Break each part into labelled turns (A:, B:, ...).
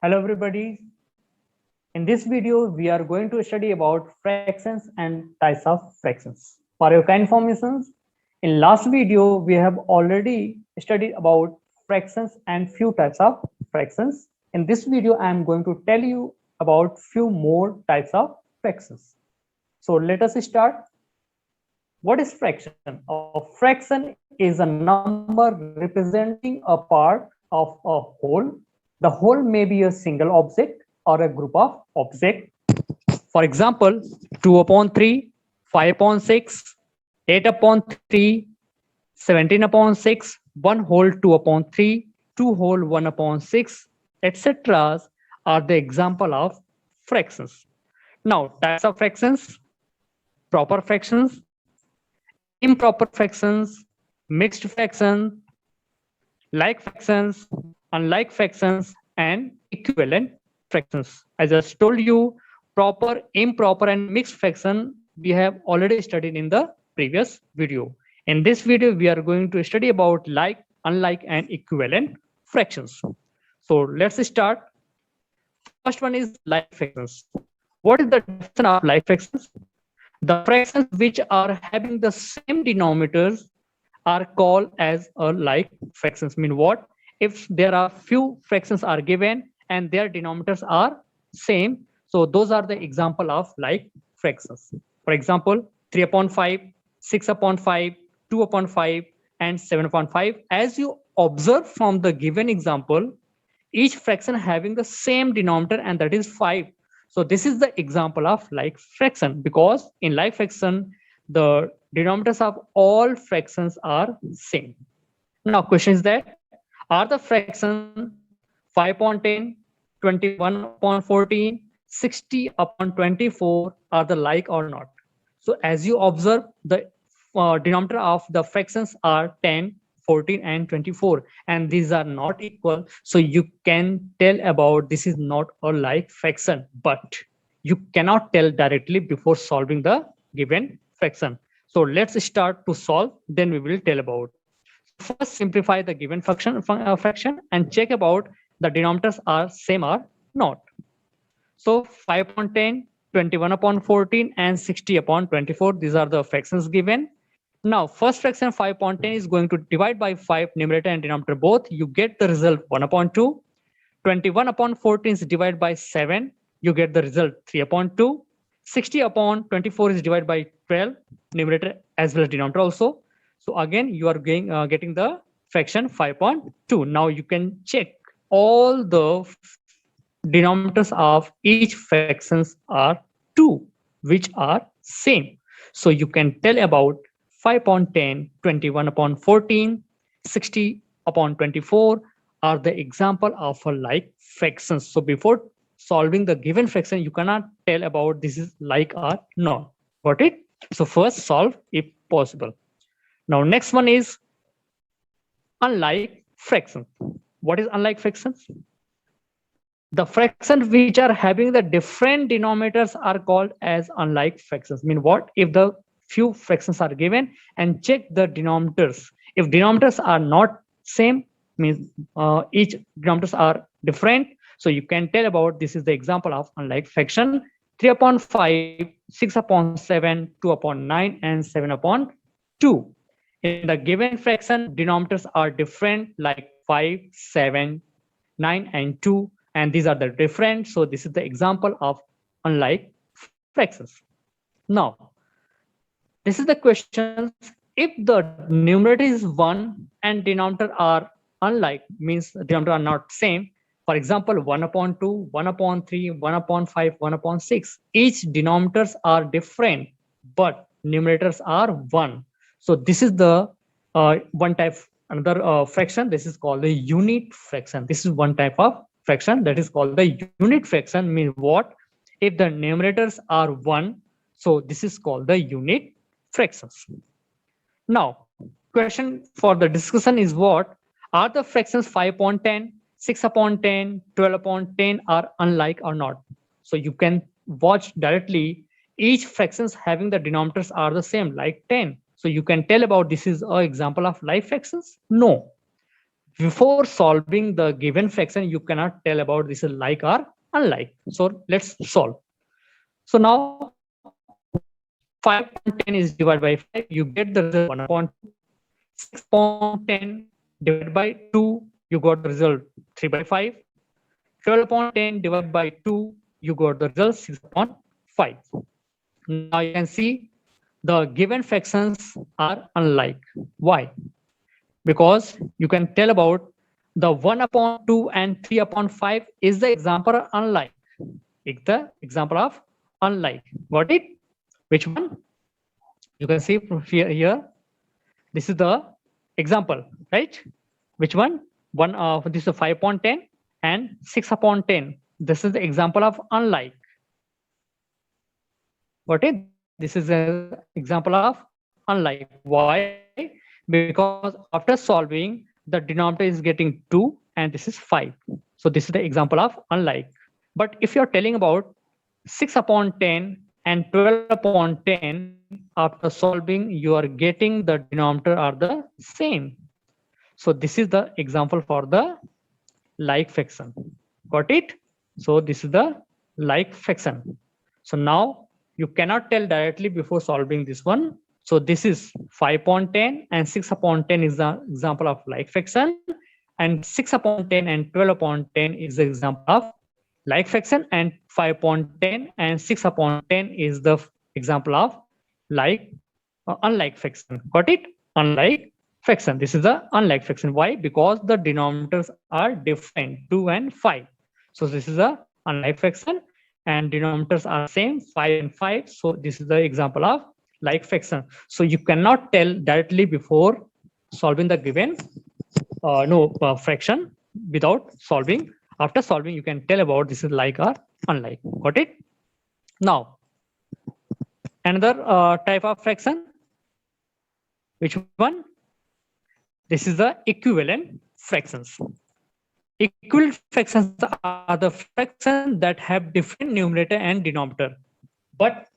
A: Hello everybody. In this video, we are going to study about fractions and types of fractions. For your kind information, in last video, we have already studied about fractions and few types of fractions. In this video, I am going to tell you about few more types of fractions. So let us start. What is fraction? A fraction is a number representing a part of a whole. The whole may be a single object or a group of objects. For example, 2 upon 3, 5 upon 6, 8 upon 3, 17 upon 6, 1 whole 2 upon 3, 2 whole 1 upon 6, etc. are the example of fractions. Now, types of fractions: proper fractions, improper fractions, mixed fractions, like fractions, unlike fractions, and equivalent fractions. I just told you proper, improper, and mixed fraction we have already studied in the previous video. In this video, we are going to study about like, unlike, and equivalent fractions. So let's start. First one is like fractions. What is the definition of like fractions? The fractions which are having the same denominators are called as a like fractions. Mean what? If there are few fractions are given and their denominators are same, so those are the example of like fractions. For example, 3 upon 5, 6 upon 5, 2 upon 5, and 7 upon 5. As you observe from the given example, each fraction having the same denominator, and that is 5. So this is the example of like fraction, because in like fraction, the denominators of all fractions are same. Now question is that, are the fractions 5 upon 10, 21 upon 14, 60 upon 24 are the like or not? So as you observe, the denominator of the fractions are 10, 14, and 24, and these are not equal. So you can tell about this is not a like fraction, but you cannot tell directly before solving the given fraction. So let's start to solve, then we will tell about. First, simplify the given fraction and check about the denominators are same or not. So 5 upon 10, 21 upon 14, and 60 upon 24. These are the fractions given. Now, first fraction 5 upon 10 is going to divide by 5, numerator and denominator both. You get the result 1 upon 2. 21 upon 14 is divided by 7. You get the result 3 upon 2. 60 upon 24 is divided by 12, numerator as well as denominator also. So again, you are getting the fraction 5 upon 2. Now you can check all the denominators of each fractions are 2, which are same. So you can tell about 5 upon 10, 21 upon 14, 60 upon 24 are the example of a like fractions. So before solving the given fraction, you cannot tell about this is like or not. Got it? So first solve if possible. Now next one is unlike fractions. What is unlike fractions? The fractions which are having the different denominators are called as unlike fractions. Mean what? If the few fractions are given and check the denominators. If denominators are not same, means each denominators are different. So you can tell about this is the example of unlike fraction. 3 upon 5, 6 upon 7, 2 upon 9, and 7 upon 2. In the given fraction, denominators are different, like 5, 7, 9, and 2. And these are the different. So this is the example of unlike fractions. Now, this is the question. If the numerator is 1 and denominator are unlike, means denominator are not same. For example, 1 upon 2, 1 upon 3, 1 upon 5, 1 upon 6. Each denominators are different, but numerators are 1. So this is the one type, another fraction. This is called the unit fraction. This is one type of fraction that is called the unit fraction. Means what? If the numerators are 1, so this is called the unit fractions. Now, question for the discussion is what? Are the fractions 5 upon 10, 6 upon 10, 12 upon 10 are unlike or not? So you can watch directly each fractions having the denominators are the same, like 10. So you can tell about this is an example of like fractions? No. before solving the given fraction, you cannot tell about this is like or unlike. So let's solve. So now 5.10 is divided by 5, you get the result 1 upon 2. 6.10 divided by 2, you got the result 3 by 5. 12 upon 10 divided by 2, you got the result 6 upon 5. Now you can see the given fractions are unlike. Why? Because you can tell about the 1 upon 2 and 3 upon 5 is the example of unlike. It's the example of unlike. Got it? Which one? You can see from here. This is the example, right? Which one? This is 5 upon 10 and 6 upon 10. This is the example of unlike. Got it? This is an example of unlike. Why? Because after solving, the denominator is getting 2 and this is 5. So this is the example of unlike. But if you're telling about 6 upon 10 and 12 upon 10, after solving, you are getting the denominator are the same. So this is the example for the like fraction. Got it? So this is the like fraction. So now you cannot tell directly before solving this one. So this is 5 upon 10 and 6 upon 10 is the example of like fraction, and 6 upon 10 and 12 upon 10 is the example of like fraction, and 5 upon 10 and 6 upon 10 is the example of like unlike fraction. Got it? Unlike fraction. This is the unlike fraction. Why? Because the denominators are different, 2 and 5. So this is a unlike fraction and denominators are same, 5 and 5. So this is the example of like fraction. So you cannot tell directly before solving the given fraction without solving. After solving, you can tell about this is like or unlike. Got it? Now, another type of fraction. Which one? This is the equivalent fractions. Equivalent fractions are the fractions that have different numerator and denominator, but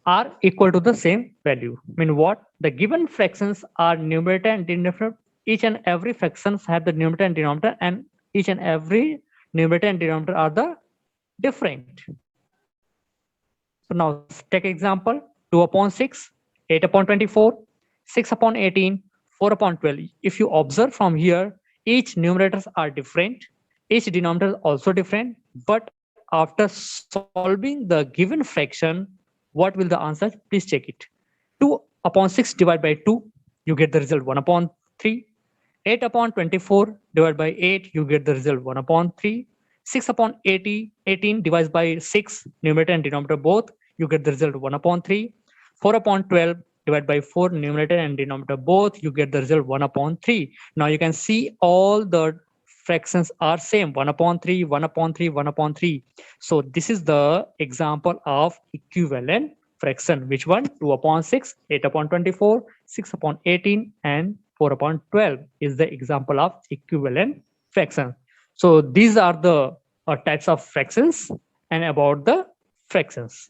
A: are equal to the same value. I mean what? The given fractions are numerator and denominator. Each and every fractions have the numerator and denominator, and each and every numerator and denominator are the different. So now take example 2 upon 6, 8 upon 24, 6 upon 18, 4 upon 12. If you observe from here, each numerators are different, each denominator is also different, but after solving the given fraction, what will the answer? Please check it. 2 upon 6 divided by 2, you get the result 1 upon 3. 8 upon 24 divided by 8, you get the result 1 upon 3. 6 upon 18 divided by 6, numerator and denominator both, you get the result 1 upon 3. 4 upon 12 divided by 4, numerator and denominator both, you get the result 1 upon 3. Now you can see all the fractions are same, 1 upon 3, 1 upon 3, 1 upon 3. So this is the example of equivalent fraction. Which one? 2 upon 6, 8 upon 24, 6 upon 18, and 4 upon 12 is the example of equivalent fraction. So these are the types of fractions and about the fractions.